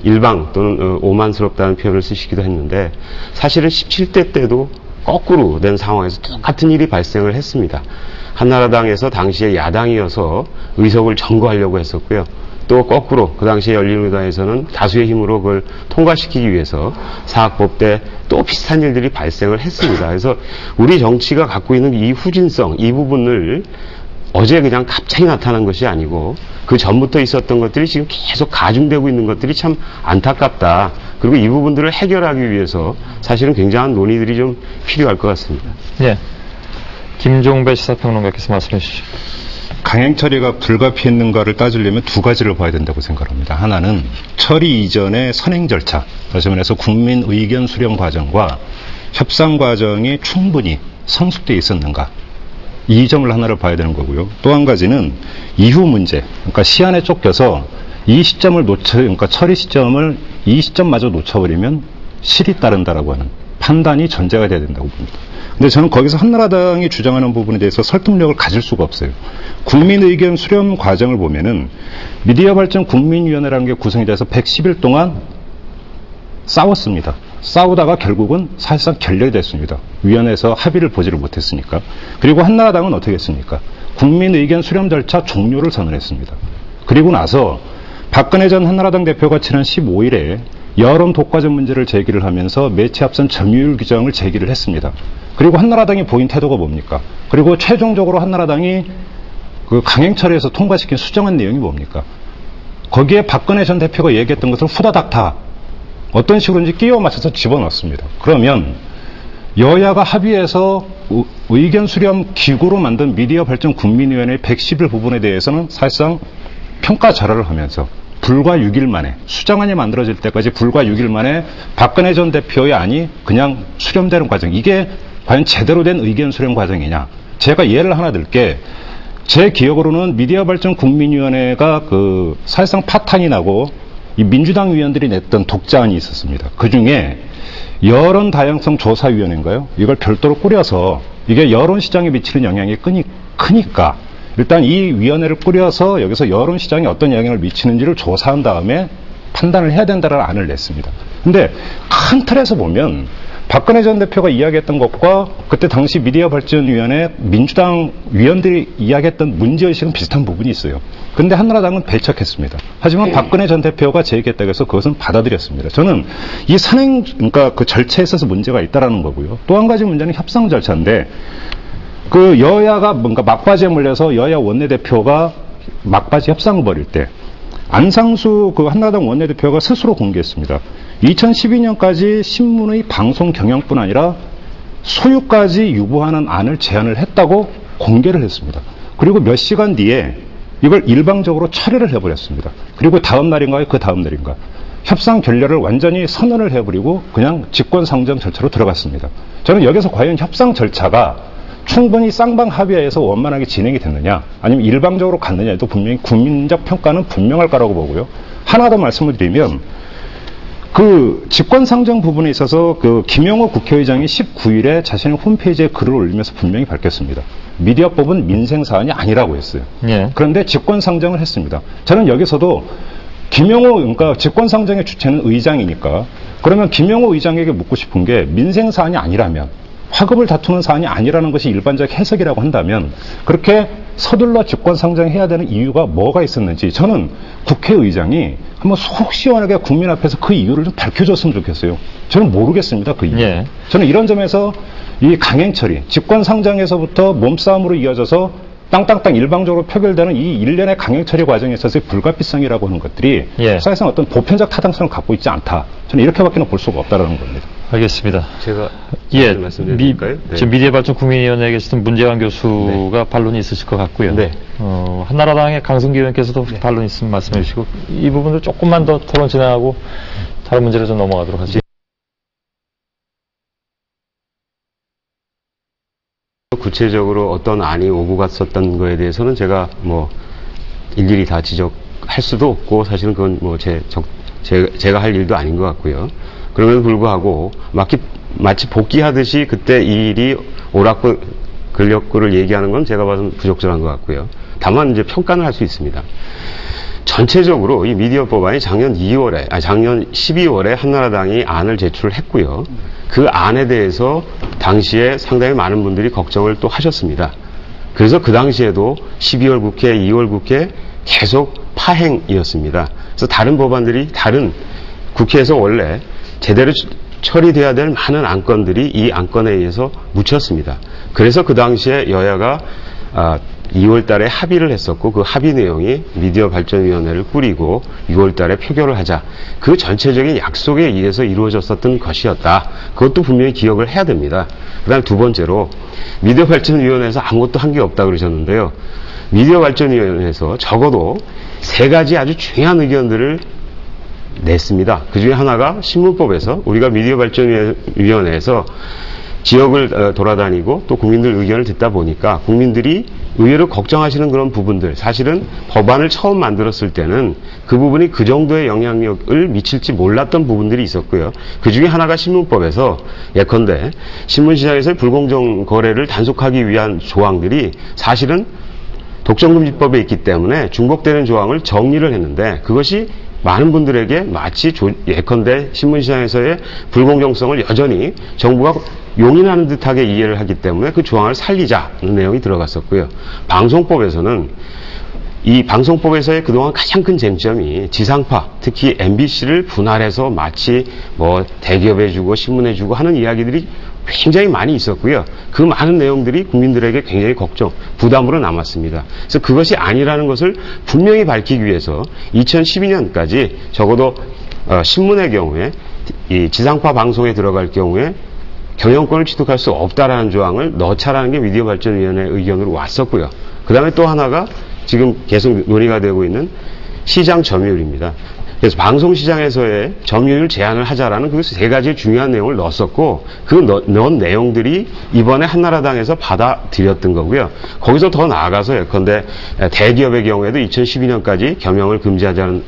일방 또는 오만스럽다는 표현을 쓰시기도 했는데 사실은 17대 때도 거꾸로 된 상황에서 똑같은 일이 발생을 했습니다. 한나라당에서 당시에 야당이어서 의석을 점거하려고 했었고요. 또 거꾸로 그 당시에 열린우리당에서는 다수의 힘으로 그걸 통과시키기 위해서 사학법 때 또 비슷한 일들이 발생을 했습니다. 그래서 우리 정치가 갖고 있는 이 후진성, 이 부분을 어제 그냥 갑자기 나타난 것이 아니고 그 전부터 있었던 것들이 지금 계속 가중되고 있는 것들이 참 안타깝다. 그리고 이 부분들을 해결하기 위해서 사실은 굉장한 논의들이 좀 필요할 것 같습니다. 예. 김종배 시사평론가께서 말씀해 주시죠. 강행 처리가 불가피했는가를 따지려면 두 가지를 봐야 된다고 생각합니다. 하나는 처리 이전의 선행 절차, 다시 말해서 국민 의견 수렴 과정과 협상 과정이 충분히 성숙되어 있었는가, 이 점을 하나를 봐야 되는 거고요. 또 한 가지는 이후 문제, 그러니까 시한에 쫓겨서 이 시점을 그러니까 처리 시점을 이 시점마저 놓쳐버리면 실이 따른다라고 하는 판단이 전제가 돼야 된다고 봅니다. 근데 저는 거기서 한나라당이 주장하는 부분에 대해서 설득력을 가질 수가 없어요. 국민 의견 수렴 과정을 보면은 미디어 발전 국민위원회라는 게 구성이 돼서 110일 동안 싸웠습니다. 싸우다가 결국은 사실상 결렬이 됐습니다. 위원회에서 합의를 보지를 못했으니까. 그리고 한나라당은 어떻게 했습니까? 국민 의견 수렴 절차 종료를 선언했습니다. 그리고 나서 박근혜 전 한나라당 대표가 지난 15일에 여론 독과점 문제를 제기를 하면서 매체 합산 점유율 규정을 제기를 했습니다. 그리고 한나라당이 보인 태도가 뭡니까? 그리고 최종적으로 한나라당이 그 강행처리에서 통과시킨 수정한 내용이 뭡니까? 거기에 박근혜 전 대표가 얘기했던 것을 후다닥 다 어떤 식으로인지 끼워 맞춰서 집어넣습니다. 그러면 여야가 합의해서 의견 수렴 기구로 만든 미디어 발전 국민위원회 110일 부분에 대해서는 사실상 평가 절하를 하면서 불과 6일 만에 수정안이 만들어질 때까지 불과 6일 만에 박근혜 전 대표의 안이 그냥 수렴되는 과정, 이게 과연 제대로 된 의견 수렴 과정이냐. 제가 예를 하나 들게, 제 기억으로는 미디어 발전 국민위원회가 그 사실상 파탄이 나고 이 민주당 위원들이 냈던 독자안이 있었습니다. 그 중에 여론 다양성 조사위원회인가요? 이걸 별도로 꾸려서 이게 여론 시장에 미치는 영향이 크니까 일단 이 위원회를 꾸려서 여기서 여론 시장에 어떤 영향을 미치는지를 조사한 다음에 판단을 해야 된다는 안을 냈습니다. 근데 큰 틀에서 보면 박근혜 전 대표가 이야기했던 것과 그때 당시 미디어 발전위원회 민주당 위원들이 이야기했던 문제의식은 비슷한 부분이 있어요. 그런데 한나라당은 배척했습니다. 하지만 박근혜 전 대표가 제기했다고 해서 그것은 받아들였습니다. 저는 이 선행, 그러니까 그 절차에 있어서 문제가 있다라는 거고요. 또 한 가지 문제는 협상 절차인데, 그 여야가 뭔가 막바지에 몰려서 여야 원내대표가 막바지 협상을 벌일 때 안상수 그 한나라당 원내대표가 스스로 공개했습니다. 2012년까지 신문의 방송 경영뿐 아니라 소유까지 유보하는 안을 제안을 했다고 공개를 했습니다. 그리고 몇 시간 뒤에 이걸 일방적으로 철회를 해버렸습니다. 그리고 다음 날인가요? 그 다음 날인가? 협상 결렬을 완전히 선언을 해버리고 그냥 직권상정 절차로 들어갔습니다. 저는 여기서 과연 협상 절차가 충분히 쌍방 합의하에서 원만하게 진행이 됐느냐, 아니면 일방적으로 갔느냐에도 분명히 국민적 평가는 분명할 거라고 보고요. 하나 더 말씀을 드리면, 그 직권상정 부분에 있어서 그 김영호 국회의장이 19일에 자신의 홈페이지에 글을 올리면서 분명히 밝혔습니다. 미디어법은 민생사안이 아니라고 했어요. 예. 그런데 직권상정을 했습니다. 저는 여기서도 김영호, 그러니까 직권상정의 주체는 의장이니까, 그러면 김영호 의장에게 묻고 싶은 게, 민생사안이 아니라면, 화급을 다투는 사안이 아니라는 것이 일반적 해석이라고 한다면 그렇게 서둘러 직권상정해야 되는 이유가 뭐가 있었는지 저는 국회의장이 한번 속 시원하게 국민 앞에서 그 이유를 좀 밝혀줬으면 좋겠어요. 저는 모르겠습니다, 그 이유. 예. 저는 이런 점에서 이 강행처리, 직권상정에서부터 몸싸움으로 이어져서 땅땅땅 일방적으로 표결되는 이 일련의 강행처리 과정에 있어서의 불가피성이라고 하는 것들이 사실상 어떤 보편적 타당성을 갖고 있지 않다. 저는 이렇게밖에 볼 수가 없다는 겁니다. 알겠습니다. 제가 말씀드릴까요? 지금 미디어 발전 국민위원회에 계시던 문재환 교수가 반론이 있으실 것 같고요. 네. 한나라당의 강승기 의원께서도 반론 있으면 말씀해 주시고 이 부분을 조금만 더 토론 진행하고 다른 문제로 좀 넘어가도록 하죠. 구체적으로 어떤 안이 오고 갔었던 거에 대해서는 제가 뭐 일일이 다 지적할 수도 없고 사실은 그건 뭐 제가 할 일도 아닌 것 같고요. 그럼에도 불구하고 마치 복귀하듯이 그때 이 일이 옳았고 걸렸고를 얘기하는 건 제가 봐서는 부적절한 것 같고요. 다만 이제 평가는 할 수 있습니다. 전체적으로 이 미디어 법안이 작년 12월에 한나라당이 안을 제출했고요. 그 안에 대해서 당시에 상당히 많은 분들이 걱정을 또 하셨습니다. 그래서 그 당시에도 12월 국회, 2월 국회 계속 파행이었습니다. 그래서 다른 법안들이 다른 국회에서 원래 제대로 처리돼야 될 많은 안건들이 이 안건에 의해서 묻혔습니다. 그래서 그 당시에 여야가 2월 달에 합의를 했었고 그 합의 내용이 미디어 발전위원회를 꾸리고 6월 달에 표결을 하자. 그 전체적인 약속에 의해서 이루어졌었던 것이었다. 그것도 분명히 기억을 해야 됩니다. 그 다음에 두 번째로 미디어 발전위원회에서 아무것도 한 게 없다 그러셨는데요. 미디어 발전위원회에서 적어도 3가지 아주 중요한 의견들을 냈습니다. 그 중에 하나가 신문법에서 우리가 미디어 발전위원회에서 지역을 돌아다니고 또 국민들 의견을 듣다 보니까 국민들이 의외로 걱정하시는 그런 부분들, 사실은 법안을 처음 만들었을 때는 그 부분이 그 정도의 영향력을 미칠지 몰랐던 부분들이 있었고요. 그 중에 하나가 신문법에서 예컨대 신문시장에서의 불공정 거래를 단속하기 위한 조항들이 사실은 독점금지법에 있기 때문에 중복되는 조항을 정리를 했는데 그것이 많은 분들에게 마치 예컨대 신문시장에서의 불공정성을 여전히 정부가 용인하는 듯하게 이해를 하기 때문에 그 조항을 살리자는 내용이 들어갔었고요. 방송법에서는 이 방송법에서의 그동안 가장 큰 쟁점이 지상파, 특히 MBC를 분할해서 마치 뭐 대기업에 주고 신문에 주고 하는 이야기들이 굉장히 많이 있었고요. 그 많은 내용들이 국민들에게 굉장히 부담으로 남았습니다. 그래서 그것이 아니라는 것을 분명히 밝히기 위해서 2012년까지 적어도 신문의 경우에 이 지상파 방송에 들어갈 경우에 경영권을 취득할 수 없다라는 조항을 넣자라는 게 미디어 발전위원회의 의견으로 왔었고요. 그 다음에 또 하나가 지금 계속 논의가 되고 있는 시장 점유율입니다. 그래서 방송시장에서의 점유율 제한을 하자라는 그 3가지의 중요한 내용을 넣었었고 그 넣은 내용들이 이번에 한나라당에서 받아들였던 거고요. 거기서 더 나아가서 예컨대 대기업의 경우에도 2012년까지 경영을 금지하자는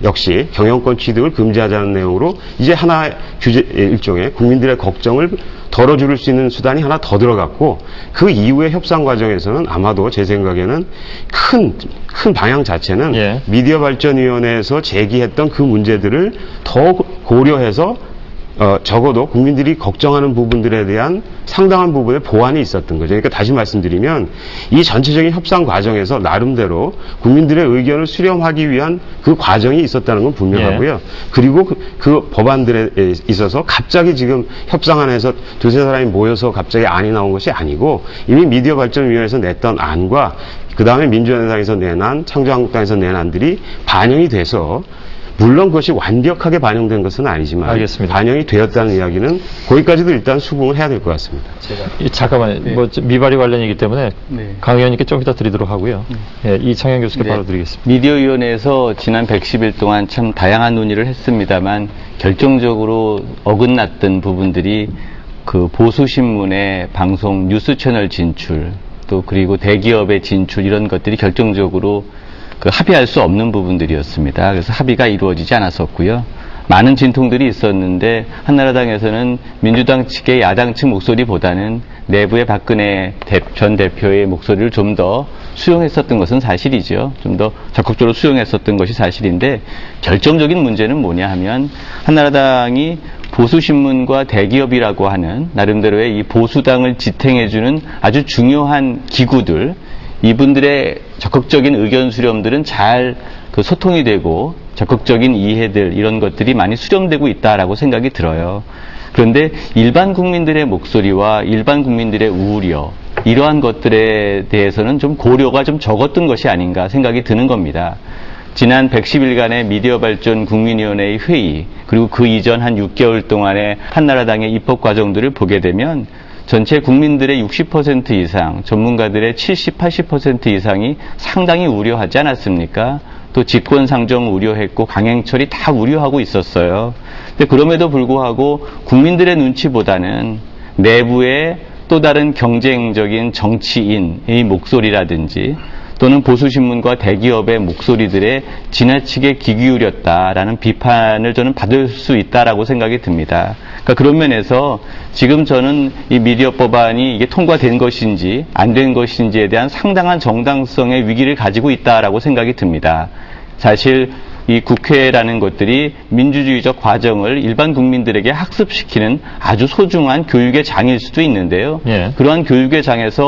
역시 경영권 취득을 금지하자는 내용으로 이제 하나의 규제 일종의 국민들의 걱정을 덜어줄 수 있는 수단이 하나 더 들어갔고 그 이후의 협상 과정에서는 아마도 제 생각에는 큰 방향 자체는 예. 미디어 발전위원회에서 제기했던 그 문제들을 더 고려해서 적어도 국민들이 걱정하는 부분들에 대한 상당한 부분의 보완이 있었던 거죠. 그러니까 다시 말씀드리면 이 전체적인 협상 과정에서 나름대로 국민들의 의견을 수렴하기 위한 그 과정이 있었다는 건 분명하고요. 예. 그리고 그 법안들에 있어서 갑자기 지금 협상안에서 두세 사람이 모여서 갑자기 안이 나온 것이 아니고 이미 미디어 발전위원회에서 냈던 안과 그 다음에 민주연당에서 내난 창조한국당에서 낸 안들이 반영이 돼서 물론 그것이 완벽하게 반영된 것은 아니지만 알겠습니다. 반영이 되었다는 이야기는 거기까지도 일단 수긍을 해야 될 것 같습니다. 잠깐만요. 네. 뭐 미발이 관련이기 때문에 네. 강 의원님께 좀 이따 드리도록 하고요. 예, 이창현 교수께 네. 바로 드리겠습니다. 미디어위원회에서 지난 110일 동안 참 다양한 논의를 했습니다만 결정적으로 어긋났던 부분들이 그 보수신문의 방송 뉴스 채널 진출 또 그리고 대기업의 진출 이런 것들이 결정적으로 그 합의할 수 없는 부분들이었습니다. 그래서 합의가 이루어지지 않았었고요. 많은 진통들이 있었는데 한나라당에서는 민주당 측의 야당 측 목소리보다는 내부의 박근혜 전 대표의 목소리를 좀 더 수용했었던 것은 사실이죠. 좀 더 적극적으로 수용했었던 것이 사실인데 결정적인 문제는 뭐냐 하면 한나라당이 보수신문과 대기업이라고 하는 나름대로의 이 보수당을 지탱해주는 아주 중요한 기구들 이분들의 적극적인 의견 수렴들은 잘 그 소통이 되고 적극적인 이해들 이런 것들이 많이 수렴되고 있다라고 생각이 들어요. 그런데 일반 국민들의 목소리와 일반 국민들의 우려 이러한 것들에 대해서는 좀 고려가 좀 적었던 것이 아닌가 생각이 드는 겁니다. 지난 110일간의 미디어 발전 국민위원회의 회의 그리고 그 이전 한 6개월 동안의 한나라당의 입법 과정들을 보게 되면 전체 국민들의 60% 이상, 전문가들의 70, 80% 이상이 상당히 우려하지 않았습니까? 또 직권상정 우려했고 강행처리 다 우려하고 있었어요. 근데 그럼에도 불구하고 국민들의 눈치보다는 내부의 또 다른 경쟁적인 정치인의 목소리라든지 또는 보수신문과 대기업의 목소리들에 지나치게 귀 기울였다라는 비판을 저는 받을 수 있다라고 생각이 듭니다. 그러니까 그런 면에서 지금 저는 이 미디어 법안이 이게 통과된 것인지 안 된 것인지에 대한 상당한 정당성의 위기를 가지고 있다라고 생각이 듭니다. 사실 이 국회라는 것들이 민주주의적 과정을 일반 국민들에게 학습시키는 아주 소중한 교육의 장일 수도 있는데요. 예. 그러한 교육의 장에서